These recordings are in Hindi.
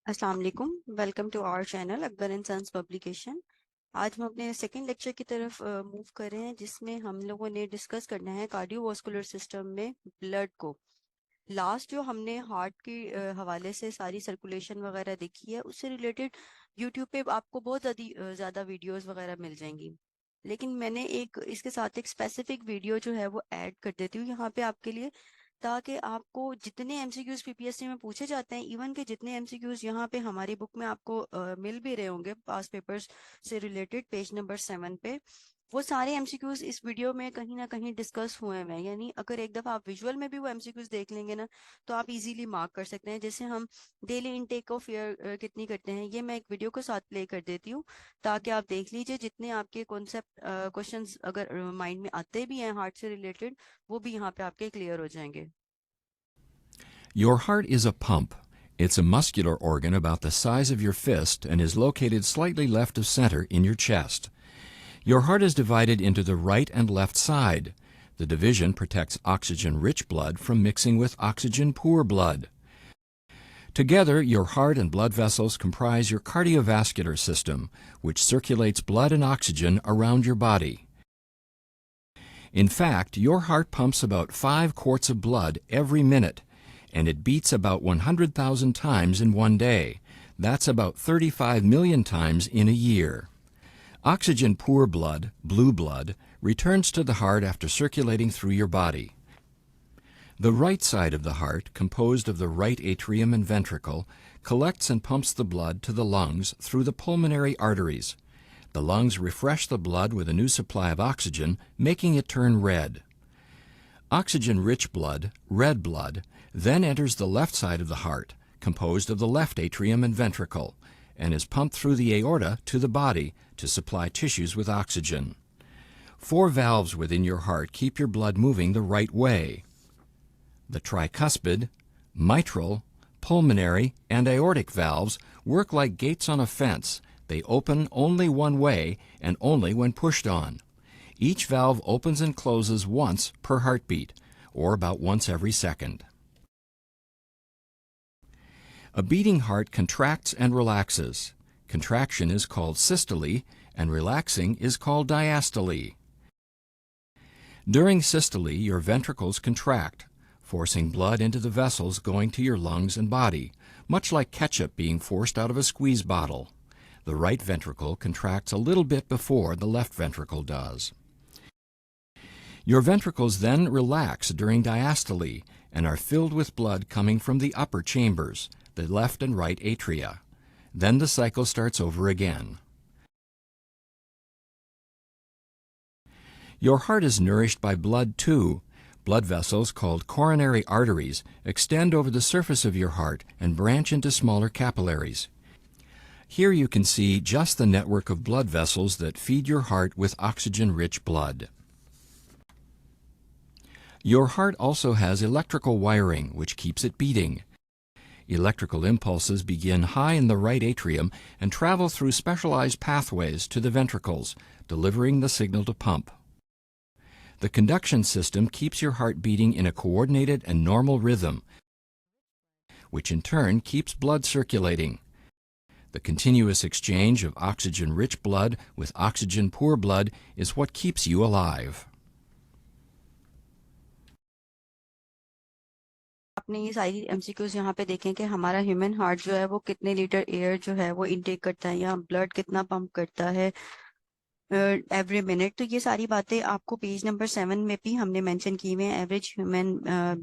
अस्सलाम वालेकुम। Welcome to our channel Akbar and sons publication. आज हम अपने सेकंड लेक्चर की तरफ मूव कर रहे हैं, जिसमें हम लोगों ने डिस्कस करना है कार्डियोवास्कुलर सिस्टम में ब्लड को। लास्ट जो हमने हार्ट के हवाले से सारी सर्कुलेशन वगैरह देखी है, उससे रिलेटेड यूट्यूब पे आपको बहुत ज़्यादा वीडियोस वगैरह मिल जाएंगी। लेकिन मैंने एक इसके साथ एक स्पेसिफिक वीडियो जो है वो ऐड कर देती हूँ यहाँ पे आपके लिए, ताकि आपको जितने एमसीक्यूज पीपीएससी में पूछे जाते हैं, इवन के जितने एमसीक्यूज यहाँ पे हमारी बुक में आपको मिल भी रहे होंगे पास पेपर्स से रिलेटेड पेज नंबर 7 पे, वो सारे एमसीक्यूज इस वीडियो में कहीं ना कहीं डिस्कस हुए हुए हैं। यानी अगर एक दफा आप विजुअल में भी वो एमसीक्यूज देख लेंगे ना, तो आप इजीली मार्क कर सकते हैं। जैसे हम डेली इनटेक ऑफ एयर कितनी करते हैं, ये मैं एक वीडियो के साथ प्ले कर देती हूँ, ताकि आप देख लीजिए जितने आपके कॉन्सेप्ट क्वेश्चंस अगर माइंड में आते भी हैं हार्ट से रिलेटेड, वो भी यहाँ पे आपके क्लियर हो जाएंगे। Your heart is a pump. It's a muscular organ about the size of your fist and is located slightly left of center in your chest. Your heart is divided into the right and left side. The division protects oxygen-rich blood from mixing with oxygen-poor blood. Together, your heart and blood vessels comprise your cardiovascular system, which circulates blood and oxygen around your body. In fact, your heart pumps about 5 quarts of blood every minute, and it beats about 100,000 times in one day. That's about 35 million times in a year. Oxygen-poor blood, blue blood, returns to the heart after circulating through your body. The right side of the heart, composed of the right atrium and ventricle, collects and pumps the blood to the lungs through the pulmonary arteries. The lungs refresh the blood with a new supply of oxygen, making it turn red. Oxygen-rich blood, red blood, then enters the left side of the heart, composed of the left atrium and ventricle, and is pumped through the aorta to the body to supply tissues with oxygen. 4 valves within your heart keep your blood moving the right way. The tricuspid, mitral, pulmonary, and aortic valves work like gates on a fence. They open only one way and only when pushed on. Each valve opens and closes once per heartbeat, or about once every second. A beating heart contracts and relaxes. Contraction is called systole, and relaxing is called diastole. During systole, your ventricles contract, forcing blood into the vessels going to your lungs and body, much like ketchup being forced out of a squeeze bottle. The right ventricle contracts a little bit before the left ventricle does. Your ventricles then relax during diastole and are filled with blood coming from the upper chambers, the left and right atria. Then the cycle starts over again. Your heart is nourished by blood too. Blood vessels called coronary arteries extend over the surface of your heart and branch into smaller capillaries. Here you can see just the network of blood vessels that feed your heart with oxygen-rich blood. Your heart also has electrical wiring, which keeps it beating. Electrical impulses begin high in the right atrium and travel through specialized pathways to the ventricles, delivering the signal to pump. The conduction system keeps your heart beating in a coordinated and normal rhythm, which in turn keeps blood circulating. The continuous exchange of oxygen-rich blood with oxygen-poor blood is what keeps you alive. आपने ये सारी एमसीक्यूज यहाँ पे देखें कि हमारा ह्यूमन हार्ट जो है वो कितने लीटर एयर जो है वो इनटेक करता है, या ब्लड कितना पंप करता है एवरी मिनट। तो ये सारी बातें आपको पेज नंबर 7 में भी हमने मेंशन की हुई हैं। Average human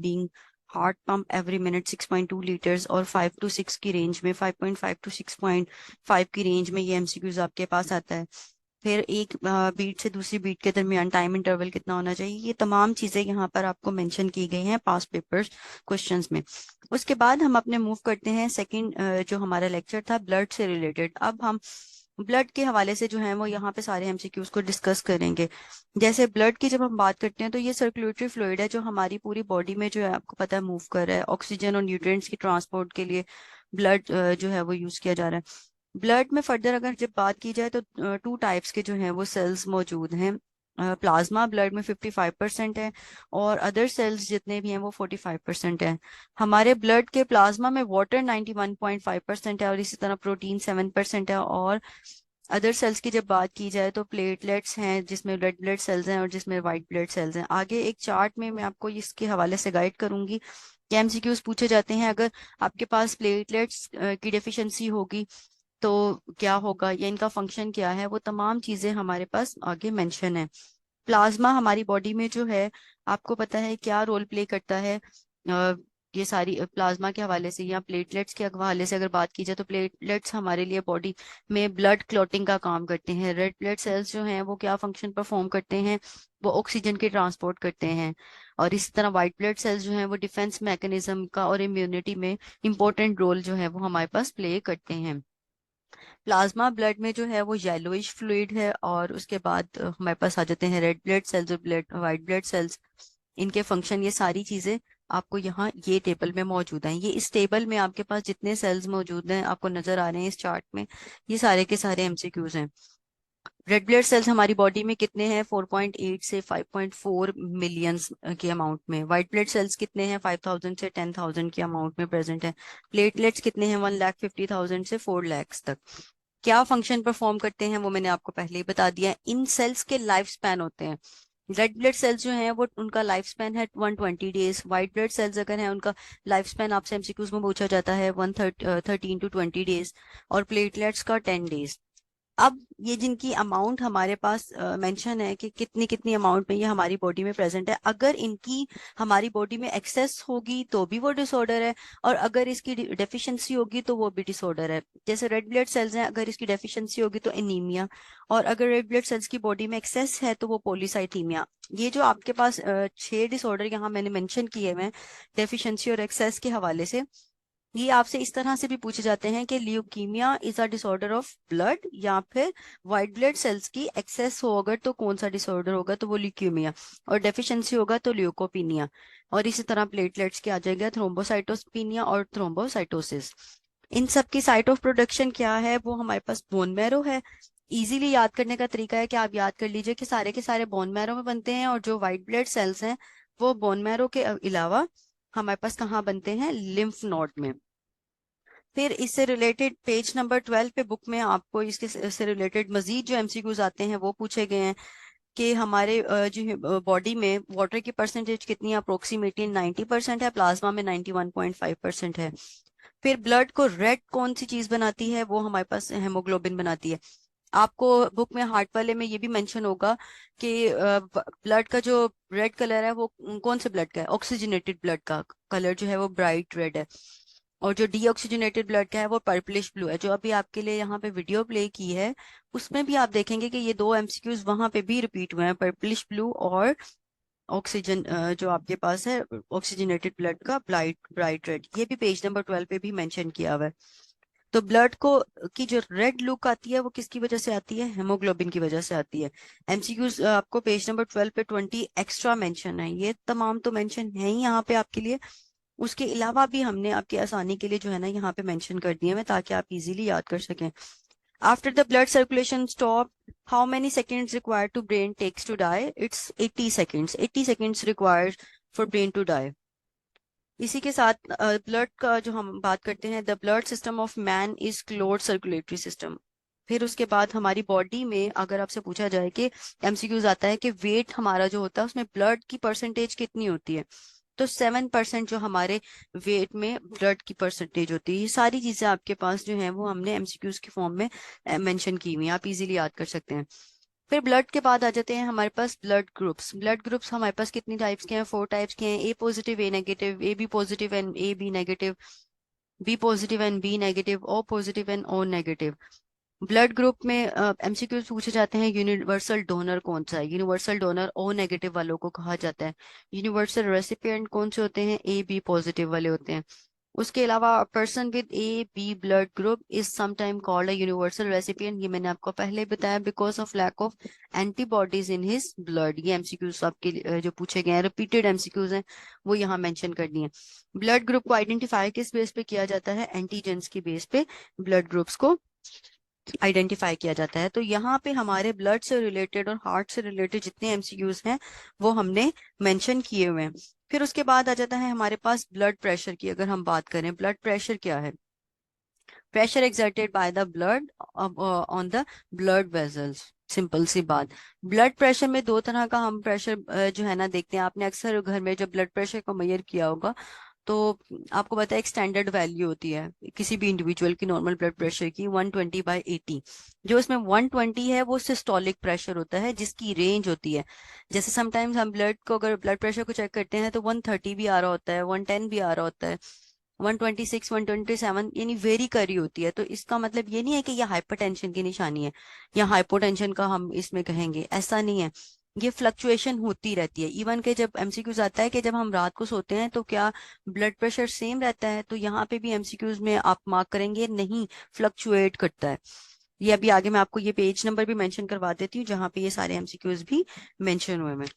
being heart pump every minute 6.2 litres, और 5 to 6 की रेंज में, 5.5 to 6.5 की रेंज में ये एमसीक्यूज आपके पास आता है। फिर एक बीट से दूसरी बीट के दरमियान टाइम इंटरवल कितना होना चाहिए, ये तमाम चीजें यहाँ पर आपको मेंशन की गई हैं पास पेपर्स क्वेश्चंस में। उसके बाद हम अपने मूव करते हैं सेकंड जो हमारा लेक्चर था ब्लड से रिलेटेड। अब हम ब्लड के हवाले से जो है वो यहाँ पे सारे एमसीक्यूज को डिस्कस करेंगे। जैसे ब्लड की जब हम बात करते हैं, तो ये सर्कुलेटरी फ्लूइड है जो हमारी पूरी बॉडी में जो है आपको पता है मूव कर रहा है। ऑक्सीजन और न्यूट्रिएंट्स की ट्रांसपोर्ट के लिए ब्लड जो है वो यूज किया जा रहा है। ब्लड में फर्दर अगर जब बात की जाए, तो 2 टाइप्स के जो हैं वो सेल्स मौजूद हैं। प्लाज्मा ब्लड में 55% है, और अदर सेल्स जितने भी हैं वो 45% है। हमारे ब्लड के प्लाज्मा में वाटर 91.5% है, और इसी तरह प्रोटीन 7% है। और अदर सेल्स की जब बात की जाए तो प्लेटलेट्स हैं जिसमें रेड ब्लड सेल्स हैं और जिसमें वाइट ब्लड सेल्स हैं। आगे एक चार्ट में मैं आपको इसके हवाले से गाइड करूंगी कि एमसीक्यूज पूछे जाते हैं अगर आपके पास प्लेटलेट्स की डेफिशिएंसी होगी तो क्या होगा, या इनका फंक्शन क्या है, वो तमाम चीजें हमारे पास आगे मेंशन है। प्लाज्मा हमारी बॉडी में जो है, आपको पता है क्या रोल प्ले करता है। ये सारी प्लाज्मा के हवाले से या प्लेटलेट्स के हवाले से अगर बात की जाए तो प्लेटलेट्स हमारे लिए बॉडी में ब्लड क्लॉटिंग का काम करते हैं। रेड ब्लड सेल्स जो हैं वो क्या फंक्शन परफॉर्म करते हैं, वो ऑक्सीजन के ट्रांसपोर्ट करते हैं। और इसी तरह वाइट ब्लड सेल्स जो हैं वो डिफेंस मैकेनिज्म का और इम्यूनिटी में इंपॉर्टेंट रोल जो है वो हमारे पास प्ले करते हैं। प्लाज्मा ब्लड में जो है वो येलोइश फ्लूइड है, और उसके बाद हमारे पास आ जाते हैं रेड ब्लड सेल्स और ब्लड वाइट ब्लड सेल्स। इनके फंक्शन, ये सारी चीजें आपको यहाँ ये टेबल में मौजूद हैं। ये इस टेबल में आपके पास जितने सेल्स मौजूद हैं आपको नजर आ रहे हैं इस चार्ट में, ये सारे के सारे एमसीक्यूज हैं। रेड ब्लड सेल्स हमारी बॉडी में कितने हैं, 4.8 से 5.4 मिलियंस के अमाउंट में। वाइट ब्लड सेल्स कितने हैं, 5,000 से 10,000 के अमाउंट में प्रेजेंट है। प्लेटलेट्स कितने हैं, 1,50,000 से 4 लाख तक। क्या फंक्शन परफॉर्म करते हैं वो मैंने आपको पहले ही बता दिया। इन सेल्स के लाइफ स्पैन होते हैं। रेड ब्लड सेल्स जो हैं वो उनका लाइफ स्पैन है 120 डेज। वाइट ब्लड सेल्स अगर हैं उनका लाइफ स्पैन आपसे एमसीक्यूज में पूछा जाता है 113 to 20 डेज, और प्लेटलेट्स का 10 डेज। अब ये जिनकी अमाउंट हमारे पास मेंशन है कि कितनी कितनी अमाउंट में ये हमारी बॉडी में प्रेजेंट है, अगर इनकी हमारी बॉडी में एक्सेस होगी तो भी वो डिसऑर्डर है, और अगर इसकी डेफिशिएंसी होगी तो वो भी डिसऑर्डर है। जैसे रेड ब्लड सेल्स हैं, अगर इसकी डेफिशिएंसी होगी तो एनीमिया, और अगर रेड ब्लड सेल्स की बॉडी में एक्सेस है तो वो पॉलीसाइथीमिया। ये जो आपके पास 6 डिसऑर्डर यहाँ मैंने मेंशन किए हुए हैं डेफिशिएंसी और एक्सेस के हवाले से, ये आपसे इस तरह से भी पूछे जाते हैं कि leukaemia is a disorder of blood, या फिर व्हाइट ब्लड सेल्स की एक्सेस हो अगर तो कौन सा डिसऑर्डर होगा, तो वो ल्यूकीमिया, और डेफिशिएंसी होगा तो ल्यूकोपीनिया। और इसी तरह प्लेटलेट्स के आ जाएगा थ्रोम्बोसाइटोपिनिया और थ्रोम्बोसाइटोसिस। इन सब की साइट ऑफ प्रोडक्शन क्या है, वो हमारे पास बोन मैरो है। इजीली याद करने का तरीका है कि आप याद कर लीजिए कि सारे के सारे बोन मैरो में बनते हैं, और जो व्हाइट ब्लड सेल्स हैं वो बोन मैरो के अलावा हमारे पास कहाँ बनते हैं, लिम्फ नोड में। फिर इससे रिलेटेड पेज नंबर 12 पे बुक में आपको इसके से रिलेटेड मजीद जो एमसीक्यूज आते हैं वो पूछे गए हैं कि हमारे जो बॉडी में वाटर की परसेंटेज कितनी, अप्रोक्सीमेटली 90% है, प्लाज्मा में 91.5% है। फिर ब्लड को रेड कौन सी चीज बनाती है, वो हमारे पास हेमोग्लोबिन बनाती है। आपको बुक में हार्ट वाले में ये भी मेंशन होगा कि ब्लड का जो रेड कलर है वो कौन से ब्लड का है, ऑक्सीजनेटेड ब्लड का कलर जो है वो ब्राइट रेड है, और जो डीऑक्सीजनेटेड ब्लड का है वो पर्पलिश ब्लू है। जो अभी आपके लिए यहाँ पे वीडियो प्ले की है उसमें भी आप देखेंगे कि ये दो एमसीक्यूज वहां पे भी रिपीट हुए हैं, पर्पलिश ब्लू और ऑक्सीजन जो आपके पास है ऑक्सीजनेटेड ब्लड का ब्राइट ब्राइट रेड, ये भी पेज नंबर 12 पे भी मेंशन किया हुआ है। तो ब्लड को की जो रेड लुक आती है वो किसकी वजह से आती है, हेमोग्लोबिन की वजह से आती है। एमसीक्यूज आपको पेज नंबर 12 पे 20 एक्स्ट्रा मेंशन है, ये तमाम तो मेंशन है ही यहाँ पे आपके लिए। उसके अलावा भी हमने आपकी आसानी के लिए जो है ना यहाँ पे मेंशन कर दिए हैं ताकि आप इजीली याद कर सकें। After the blood circulation stop, how many seconds required to brain takes to die, it's 80 seconds. 80 seconds required for brain to die. इसी के साथ ब्लड का जो हम बात करते हैं, the blood system of man is closed circulatory system. फिर उसके बाद हमारी बॉडी में अगर आपसे पूछा जाए कि एमसीक्यूज आता है कि वेट हमारा जो होता है उसमें ब्लड की परसेंटेज कितनी होती है, तो 7% जो हमारे वेट में ब्लड की परसेंटेज होती है। ये सारी चीजें आपके पास जो है वो हमने एमसीक्यूज की फॉर्म में मेंशन की हुई हैं, आप इजीली याद कर सकते हैं। फिर ब्लड के बाद आ जाते हैं हमारे पास ब्लड ग्रुप्स। ब्लड ग्रुप्स हमारे पास कितनी टाइप्स के हैं, 4 टाइप्स के हैं, A positive A negative, A B positive and A B negative, B positive and B negative, O positive and O negative. Blood group में एमसीक्यू पूछे जाते हैं, यूनिवर्सल डोनर कौन सा है, यूनिवर्सल डोनर ओ नेगेटिव वालों को कहा जाता है। यूनिवर्सल रेसिपिएंट कौन से होते हैं, ए बी पॉजिटिव वाले होते हैं। उसके अलावा person with A B blood group is sometime called a universal recipient, ये मैंने आपको पहले बताया, because of lack of antibodies in his blood. ये एमसीक्यूज आपके जो पूछे गए हैं रिपीटेड एमसीक्यूज हैं वो यहाँ मेंशन कर दिए। ब्लड ग्रुप को आइडेंटिफाई किस बेस पे किया जाता है, एंटीजेंस के बेस पे ब्लड ग्रुप्स को आइडेंटिफाई किया जाता है। तो यहाँ पे हमारे ब्लड से रिलेटेड और हार्ट से रिलेटेड जितने एमसीक्यूज हैं वो हमने मेंशन किए हुए हैं। फिर उसके बाद आ जाता है हमारे पास ब्लड प्रेशर की। अगर हम बात करें ब्लड प्रेशर क्या है, pressure exerted by the blood on the blood vessels. Simple सी बात। ब्लड प्रेशर में दो तरह का हम प्रेशर जो है ना देखते हैं। आपने अक्सर घर में जब ब्लड प्रेशर को मेजर किया होगा तो आपको पता है एक स्टैंडर्ड वैल्यू होती है किसी भी इंडिविजुअल की नॉर्मल ब्लड प्रेशर की 120/80। जो इसमें 120 है वो सिस्टोलिक प्रेशर होता है जिसकी रेंज होती है। जैसे समटाइम्स हम ब्लड को अगर ब्लड प्रेशर को चेक करते हैं तो 130 भी आ रहा होता है, 110 भी आ रहा होता है, 126, 127 यानी वेरी कर रही होती है। तो इसका मतलब ये नहीं है कि यह हाइपरटेंशन की निशानी है या हाइपोटेंशन का हम इसमें कहेंगे, ऐसा नहीं है। ये फ्लक्चुएशन होती रहती है। इवन के जब एमसीक्यूज आता है कि जब हम रात को सोते हैं तो क्या ब्लड प्रेशर सेम रहता है, तो यहाँ पे भी एमसीक्यूज में आप मार्क करेंगे नहीं, फ्लक्चुएट करता है। ये अभी आगे मैं आपको ये पेज नंबर भी मेंशन करवा देती हूँ जहाँ पे ये सारे एमसीक्यूज भी मेंशन हुए हैं।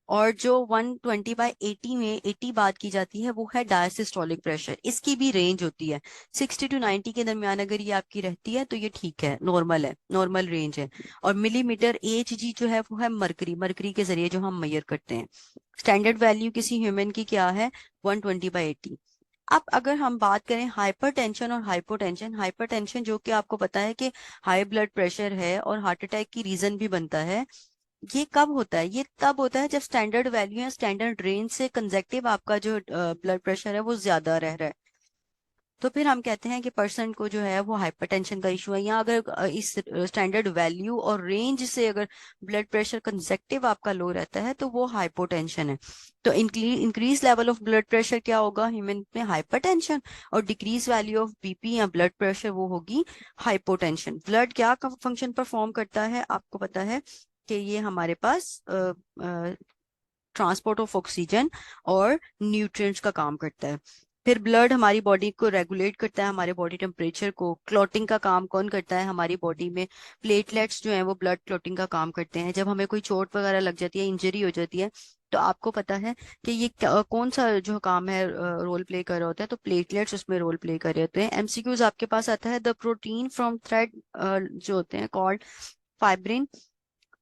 और जो 120/80 में 80 बात की जाती है वो है डायसिस्टोलिक प्रेशर। इसकी भी रेंज होती है 60 to 90 के दरमियान। अगर ये आपकी रहती है तो ये ठीक है, नॉर्मल है, नॉर्मल रेंज है। और मिलीमीटर एचजी जो है वो है मरकरी, मरकरी के जरिए जो हम मेजर करते हैं। स्टैंडर्ड वैल्यू किसी ह्यूमन की क्या है, 120/80। अब अगर हम बात करें हाइपरटेंशन और हाइपोटेंशन, हाइपरटेंशन जो कि आपको पता है कि हाई ब्लड प्रेशर है और हार्ट अटैक की रीजन भी बनता है। ये कब होता है, ये तब होता है जब स्टैंडर्ड वैल्यू या स्टैंडर्ड रेंज से कंजेक्टिव आपका जो ब्लड प्रेशर है वो ज्यादा रह रहा है। तो फिर हम कहते हैं कि पर्सन को जो है वो हाइपरटेंशन का इशू है। या अगर इस स्टैंडर्ड वैल्यू और रेंज से अगर ब्लड प्रेशर कंजेक्टिव आपका लो रहता है तो वो हाइपोटेंशन है। तो increase level of blood pressure क्या होगा ह्यूमन में, हाइपरटेंशन। और डिक्रीज वैल्यू ऑफ बीपी या ब्लड प्रेशर वो होगी हाइपोटेंशन। ब्लड क्या फंक्शन परफॉर्म करता है आपको पता है कि ये हमारे पास ट्रांसपोर्ट ऑफ ऑक्सीजन और न्यूट्रिएंट्स का काम करता है। फिर ब्लड हमारी बॉडी को रेगुलेट करता है, हमारे बॉडी टेम्परेचर को। क्लॉटिंग का काम कौन करता है हमारी बॉडी में, प्लेटलेट्स जो हैं वो ब्लड क्लॉटिंग का काम करते हैं। जब हमें कोई चोट वगैरह लग जाती है, इंजरी हो जाती है, तो आपको पता है कि ये कौन सा जो काम है रोल प्ले कर रहा होता है, तो प्लेटलेट्स उसमें रोल प्ले कर रहे होते हैं। एमसीक्यूज आपके पास आता है द प्रोटीन फ्रॉम थ्रेड जो होते हैं कॉल्ड फाइब्रिन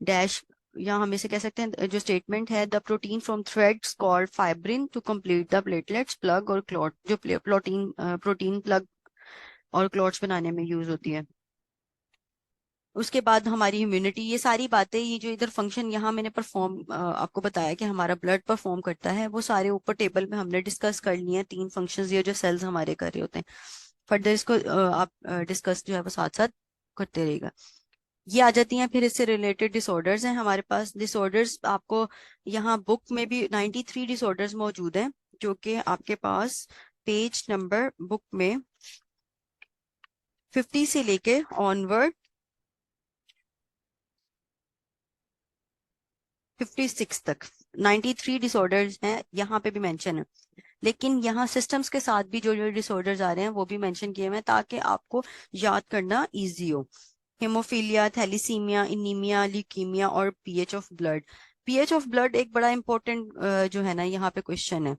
डैश, या हम इसे कह सकते हैं जो स्टेटमेंट है the protein from threads called fibrin to complete the platelets plug और क्लॉट, जो प्रोटीन प्लग और क्लॉट्स बनाने में यूज होती है। उसके बाद हमारी इम्यूनिटी, ये सारी बातें, ये जो इधर फंक्शन यहाँ मैंने परफॉर्म आपको बताया कि हमारा ब्लड परफॉर्म करता है, वो सारे ऊपर टेबल में हमने डिस्कस कर लिए हैं। 3 फंक्शंस ये जो सेल्स हमारे कर रहे होते हैं। फर्दर इसको आप डिस्कस जो है वो साथ साथ करते रहेगा। ये आ जाती हैं फिर इससे रिलेटेड डिसऑर्डर्स हैं हमारे पास। डिसऑर्डर्स आपको यहाँ बुक में भी 93 डिसऑर्डर्स मौजूद हैं जो कि आपके पास पेज नंबर बुक में 50 से लेके ऑनवर्ड 56 तक 93 डिसऑर्डर्स हैं, यहाँ पे भी मेंशन है। लेकिन यहाँ सिस्टम्स के साथ भी जो जो डिसऑर्डर्स आ रहे हैं वो भी मेंशन किए हुए हैं ताकि आपको याद करना इजी हो। हेमोफीलिया, थैलीसीमिया, इनीमिया, ल्यूकीमिया और pH of blood. PH of blood एक बड़ा इंपॉर्टेंट जो है ना यहाँ पे क्वेश्चन है,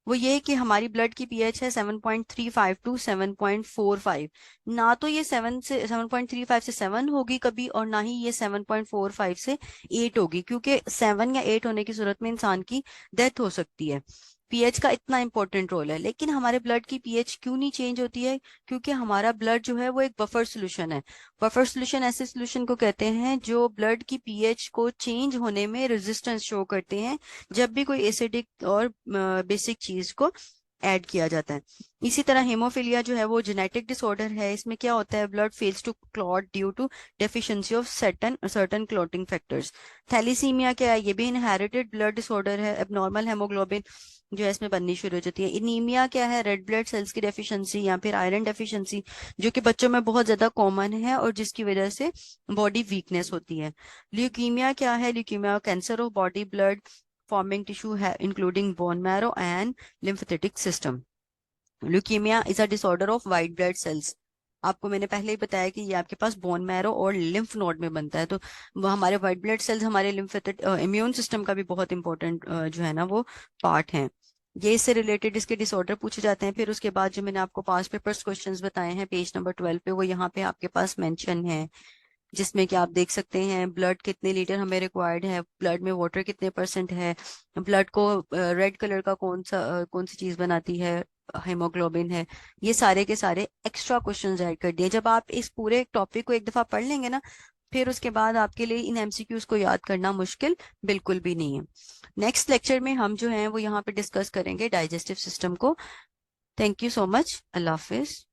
वो ये है कि हमारी ब्लड की पीएच है 7.35 टू 7.45। ना तो ये 7.35 से 7 होगी कभी, और ना ही ये 7.45 से 8 होगी, क्योंकि 7 या 8 होने की सूरत में इंसान की डेथ हो सकती है। पीएच का इतना इंपॉर्टेंट रोल है। लेकिन हमारे ब्लड की पीएच क्यों नहीं चेंज होती है, क्योंकि हमारा ब्लड जो है वो एक बफर सोल्यूशन है। बफर सोल्यूशन ऐसे सोल्यूशन को कहते हैं जो ब्लड की पीएच को चेंज होने में रेजिस्टेंस शो करते हैं जब भी कोई एसिडिक और बेसिक चीज को ऐड किया जाता है। इसी तरह हेमोफीलिया जो है वो जेनेटिक डिसऑर्डर है। इसमें क्या होता है, blood fails to clot due to deficiency of certain clotting factors. Thalassemia क्या है, ये भी इनहेरिटेड ब्लड डिसऑर्डर है। एबनॉर्मल हेमोग्लोबिन जो है इसमें बननी शुरू हो जाती है। इनीमिया क्या है, रेड ब्लड सेल्स की डेफिशिएंसी या फिर आयरन डेफिशिएंसी, जो कि बच्चों में बहुत ज्यादा कॉमन है और जिसकी वजह से बॉडी वीकनेस होती है। ल्यूकीमिया क्या है, leukaemia cancer of body blood forming tissue है including bone marrow and lymphatic system. Leukaemia is a disorder of white blood cells. आपको मैंने पहले ही बताया कि ये आपके पास बोन मैरो और लिम्फ नोड में बनता है। तो वो हमारे वाइट ब्लड सेल्स हमारे लिम्फेटिक इम्यून सिस्टम का भी बहुत इंपॉर्टेंट जो है ना वो पार्ट है। ये इससे रिलेटेड इसके डिसऑर्डर पूछे जाते हैं। फिर उसके बाद जो मैंने आपको पांच पेपर्स क्वेश्चंस बताए हैं पेज नंबर 12 पे, वो यहाँ पे आपके पास मेंशन है, जिसमें कि आप देख सकते हैं ब्लड कितने लीटर हमें रिक्वायर्ड है, ब्लड में वाटर कितने परसेंट है, ब्लड को रेड कलर का कौन सी चीज बनाती है, हेमोग्लोबिन है। ये सारे के सारे एक्स्ट्रा क्वेश्चंस ऐड कर दिए। जब आप इस पूरे टॉपिक को एक दफा पढ़ लेंगे ना, फिर उसके बाद आपके लिए इन एमसीक्यूज को याद करना मुश्किल बिल्कुल भी नहीं है। नेक्स्ट लेक्चर में हम जो है वो यहाँ पे डिस्कस करेंगे डाइजेस्टिव सिस्टम को। Thank you so much. Allah Hafiz.